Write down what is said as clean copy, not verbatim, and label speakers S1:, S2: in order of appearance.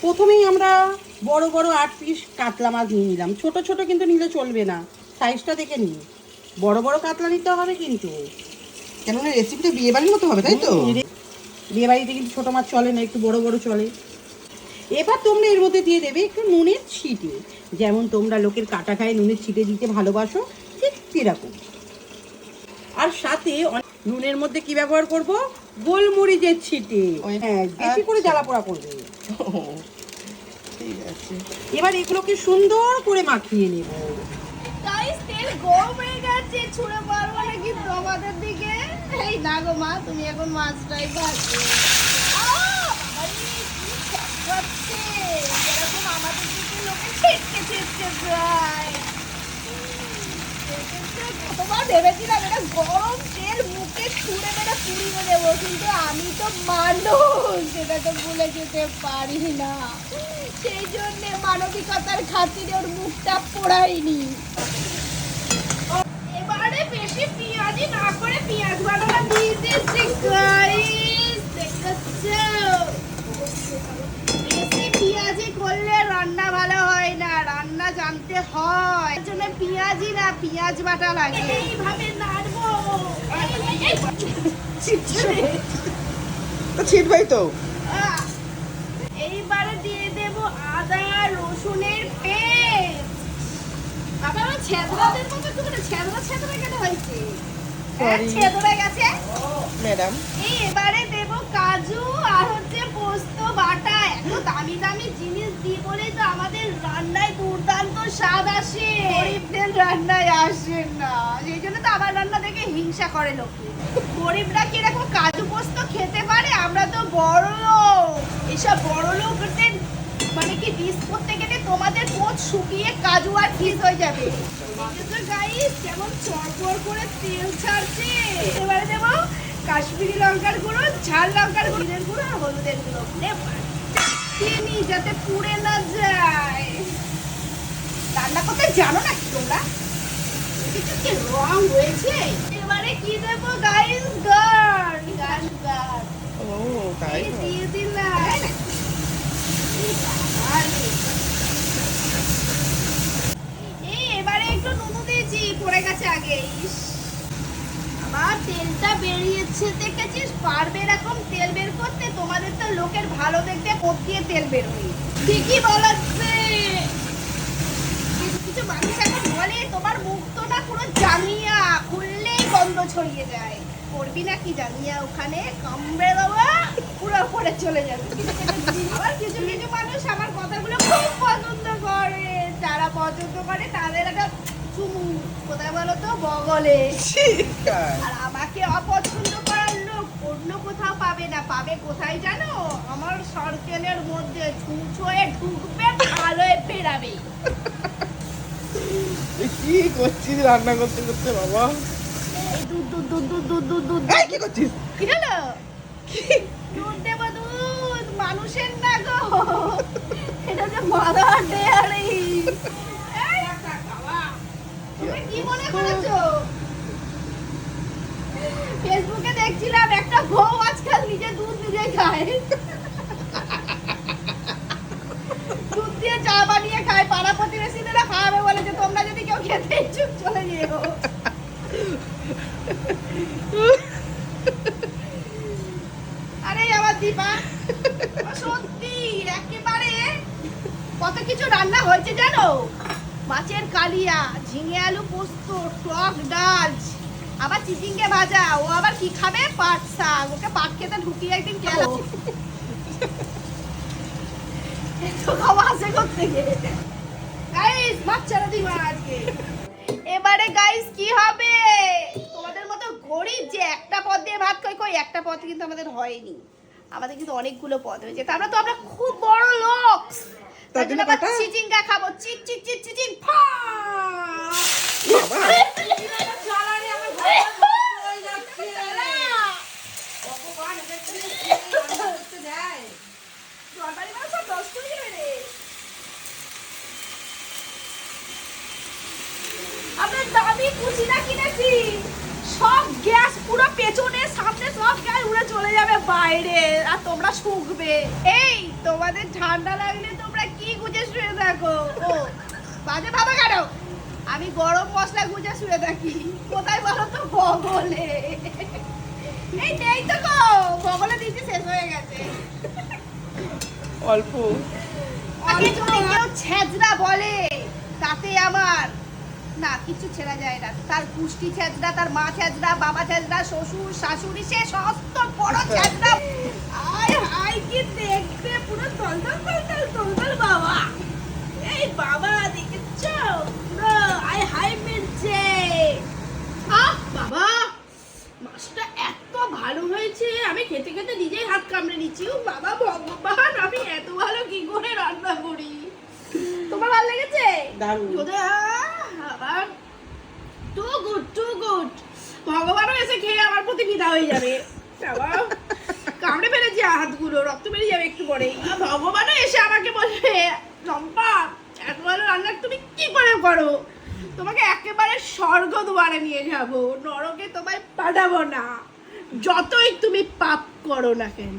S1: প্রথমেই আমরা বড় বড় 8 পিস কাতলা মাছ নিয়ে নিলাম। ছোট ছোট কিন্তু নিলে চলবে না, সাইজটা দেখে নিই। বড় বড় কাতলা নিতে হবে কিন্তু,
S2: কেননা রেসিপিটা বিয়ে বাড়ির মতো হবে, তাই তো?
S1: বিয়ে বাড়িতে কিন্তু ছোট মাছ চলে না, একটু বড় বড় চলে। এবার তোমরা এর মধ্যে দিয়ে দেবে একটু নুনের ছিটে, যেমন তোমরা লোকের কাটা খায় নুনের ছিটে দিতে ভালোবাসো, ঠিক সেরকম। আর সাথে নুনের মধ্যে কি ব্যবহার করব? গোলমরিচের ছিটে। হ্যাঁ, বেশি করে জ্বালা পোড়া করবে।
S2: ঠিক আছে,
S1: এবার এগুলোকে সুন্দর করে মাখিয়ে নেব।
S3: গাইস তেল গরম হয়ে গেছে, ছুঁড়ে পারবো না কিন্তু আমাদের দিকে। এই না গো মা, তুমি এখন মাছটাই ভাজো। এরকম আমাদের দিকে লোকে ছিটকে ছিটকে যায়। কতবার ভেবেছিলাম এটা গরম তেল মুখে ছুঁড়ে মেরে পুড়িয়ে দেবো, কিন্তু আমি তো মানুষ, সেটা তো ভুলে যেতে পারি না। সেই জন্য মানবিকতার খাতিরে ওর মুখটা পোড়াইনি। এবারে বেশি পেঁয়াজি না করে পেঁয়াজ বাটাটা দিয়ে দিচ্ছি গাইস, দেখছো? বেশি পেঁয়াজি করলে রান্না ভালো হয় না, রান্না জানতে হয়, এর জন্য পেঁয়াজি না পেঁয়াজ বাটা লাগে। এইভাবে নাড়বো,
S2: ছিটবাই তো।
S3: এইবারে দিয়ে দেব আদা রসুনের পেস্ট। বাবা আমার ছেদরাদের মতো একটু করে ছেদরা ছেদরা কেন হয়েছে? ছেদরা গেছে
S2: ম্যাডাম।
S3: এবারে দেব কাজু আর হচ্ছে পোস্ত বাটা। এত দামি দামি জিনিস দিই বলেই তো আমাদের রান্নায় দুর্দান্ত স্বাদ আসে, গরিবদের রান্নায় আসে না। সেই জন্য তো আমার রান্না দেখে হিংসা করে লোকে। গরিবরা কি এরকম কাজু পোস্ত খেতে পারে? আমরা তো বড় লোক। এসব বড় লোকদের মানে কি ডিস করতে গেলে তোমাদের পোঁত শুকিয়ে কাজু আর ফিস হয়ে যাবে। গাইস কেমন চড়চড় করে তেল ছাড়ছে। এবারে দেবো কাশ্মীরি লঙ্কার গুঁড়ো, ঝাল লঙ্কার গুঁড়ো আর হলুদের গুঁড়ো, চিনি যাতে পুড়ে না যায়। রান্না করতে জানো না কি তোমরা? কিছু কি রং হয়েছে? এবারে কি দেবো গাইস? Guard guard.
S2: ও তাই
S3: দিয়ে দিলাম। এবারে একটু নুন দিয়েছি, পড়ে গেছে আগে। আবার তেলটা বেরিয়েছে, দেখেছিস? পারবে এরকম তেল বের করতে? তোমাদের তো লোকের ভালো দেখতে পথ দিয়ে তেল বেরোয়। ঠিকই বলেছে। কিছু কিছু মানুষ এখন বলে তোমার মুখ তো না পুরো জামিয়া, খুললেই গন্ধ ছড়িয়ে যায়। করবি না কি জামিয়া? ওখানে কামড়ে দেওয়া পুরো পরে চলে যাবে। আবার কিছু কিছু মানুষ আমার কথাগুলো খুব পছন্দ করে। যারা পছন্দ করে তাদের একটা চুমু কোথায় বলো তো? বগলে। আর আমাকে অপছন্দ করার লোক অন্য কোথাও পাবে না। পাবে কোথায় জানো? আমার সার্কেলের মধ্যে ছুঁচোয়ে ঢুকবে, আলোয় ফেরাবে।
S2: কি করছিস রান্না করতে করতে বাবা?
S3: এই দুধ দুধ দুধ দুধ দুধ দুধ দুধ।
S2: এই কি করছিস?
S3: কি হলো? দুধ দেব দুধ, মানুষের না গো, এটা যে মাদার ডেয়ারি। তুমি কি মনে করেছো? ফেসবুকে দেখছিলাম একটা বউ আজকাল নিজে দুধ নিজে খায়, দুধ দিয়ে চা বানিয়ে খায়। পাড়া প্রতিবেশীরা খাওয়াবে বলে যে তোমরা যদি কেউ খেতে ইচ্ছুক চলে যেও। আরে আমার দীপা, সত্যি একেবারে কত কিছু রান্না হয়েছে জানো? মাছের কালিয়া, ঝিঙে আলু পোস্ত, টক ডাল, আবার চিচিঙ্গে ভাজা। ও আবার কি খাবে? পাট শাক। ওকে পাট খেতে ঢুকিয়ে একদিন গেল। খাওয়া আসে কোত্থেকে? গাইস বাচ্চারা দিবা আজকে। এবারে গাইস কি হবে? তোমাদের মতো গরিব যে একটা পদ দিয়ে ভাত খাই, কই একটা পদ কিন্তু আমাদের হয়নি। আমাদের কিন্তু অনেকগুলো পদ হয়েছে। আমরা খুব বড় লোক। তার জন্য আবার চিচিঙ্গা খাবো। চিচ চিচ চিচ চিচিং ফা।
S1: জ্বালারে আমার ঘরে হয়ে যাচ্ছে। ভগবান এদের করতে দেয়।
S3: জলপাই মাছ সব নষ্ট হয়ে যাবে রে। আমরা দামি কুচিনা কিনেছি, সব গ্যাস পুরো পেছনে সামনে সব গ্যাস উড়ে চলে যাবে বাইরে আর তোমরা শুকবে। এই তোমাদের ঠান্ডা লাগলে তোমরা কি গুজে শুয়ে থাকো? ও বাজে ভাবা কেন? আমি গরম মশলা গুজে শুয়ে থাকি। কোথায় বলো তো? বগলে। এই নেই তো গো, বগলে দিতে শেষ হয়ে গেছে।
S2: অল্প
S3: আগে যদি কেউ ছেঁচড়া বলে তাতে আমার না কিছু ছেড়া যায় না। তার পুষ্টি ছেঁচড়া, তার মা ছেঁচড়া, বাবা ছেঁচড়া, শ্বশুর শাশুড়ি, সে সমস্ত বড় ছেঁচড়া। আয় হায় কি দেখতে পুরো তলতল তলতল তলতল বাবা। এই বাবা দেখেছো পুরো আয় হায় মিলছে। আহ বাবা মাছটা এত ভালো হয়েছে, আমি খেতে খেতে নিজেই হাত কামড়ে নিচ্ছি। ও বাবা ভগবান, আমি এত ভালো কি করে রান্না করি। তোমার ভালো লেগেছে?
S2: দারুণ।
S3: আবার টু গুড টু গুড। ভগবানও এসে খেয়ে আমার প্রতি বিদা হয়ে যাবে। বাবা কামড়ে ফেলেছি হাতগুলো, রক্ত বেরিয়ে যাবে একটু পরেই। আর ভগবানও এসে আমাকে বলবে চম্পা এত ভালো রান্না তুমি কি করে করো? তোমাকে একেবারে স্বর্গ দুয়ারে নিয়ে যাব, নরকে তোমায় পাঠাবো না, যতই তুমি পাপ করো না কেন।